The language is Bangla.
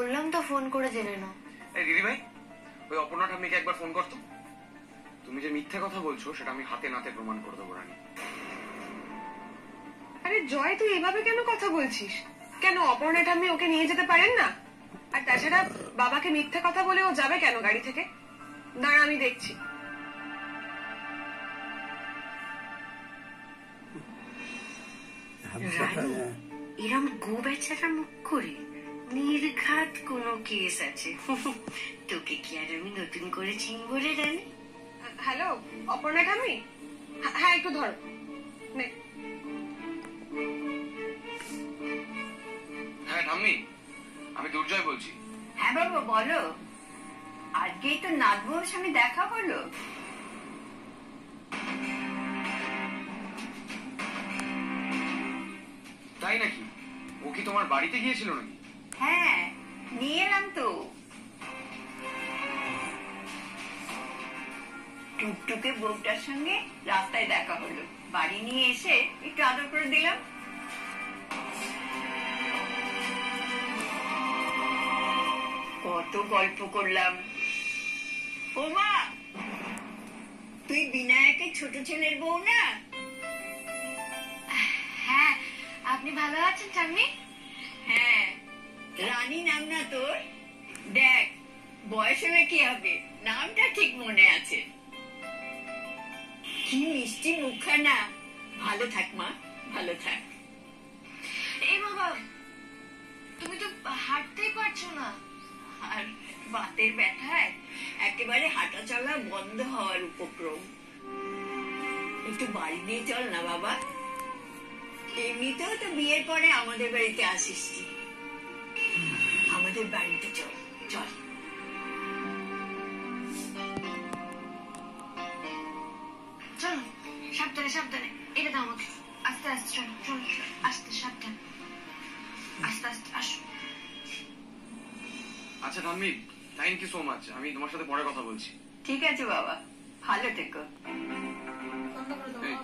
বললাম তো ফোন করে জেনে নাও। এই দিদি ভাই, ওই অপর্ণা ঠাম্মিকে একবার ফোন করতো। তুমি যে মিথ্যে কথা বলছো সেটা আমি হাতে নাতে প্রমাণ করে দেবো রানী। আরে জয়, তুই এভাবে কেন কথা বলছিস? কেন অপর্ণা ঠাম্মি ওকে নিয়ে যেতে পারেন না? আর তাছাড়া বাবাকে মিথ্যে কথা বলে ও যাবে কেন গাড়ি থেকে? দাঁড়া, আমি দেখছি। এরম গো বেচারা মুখ করে নির্ঘাত কোনো কেস আছে? তোকে কি আর আমি নতুন করে চিনবো রে রানী? হ্যালো অপর্ণা ঠাম্মি, হ্যাঁ একটু ধরো। হ্যাঁ ঠাম্মি, আমি দুর্জয় বলছি। হ্যাঁ বাবা বলো, আজকেই তো নাথবাবুর সঙ্গে দেখা হলো। তাই নাকি? ও কি তোমার বাড়িতে গিয়েছিল নাকি? হ্যাঁ, নিয়ে এলাম তো। টুকটুকে বউটার সঙ্গে রাস্তায় দেখা হলো, বাড়ি নিয়ে এসে একটু আদর করে দিলাম। কত গল্প করলাম। ও মা, তুই বিনায়কের ছোট ছেলের বউ না? হ্যাঁ, আপনি ভালো আছেন ঠাম্মি? হ্যাঁ, রানী নাম না তোর? দেখ, বয়স হলে কি হবে, নামটা ঠিক মনে আছে। কি মিষ্টি মুখখানা। ভালো থাক মা, ভালো থাক। এই বাবা, তুমি তো হাঁটতেই পারছো না। আর বাতের ব্যথায় একেবারে হাঁটা চলা বন্ধ হওয়ার উপক্রম। একটু বাড়ি দিয়ে চল না বাবা। এমনিতেও তো বিয়ের পরে আমাদের বাড়িতে আসিস, আমাদের বাড়িতে চল চল। চলো, সাবধানে সাবধানে। এটা দাও আমাকে। আস্তে আস্তে চলো চলো, আস্তে সাবধানে, আস্তে আস্তে আসো। আচ্ছা ঠাম্মি, থ্যাংক ইউ সো মাচ। আমি তোমার সাথে পরে কথা বলছি। ঠিক আছে বাবা, ভালো থেকো। এই,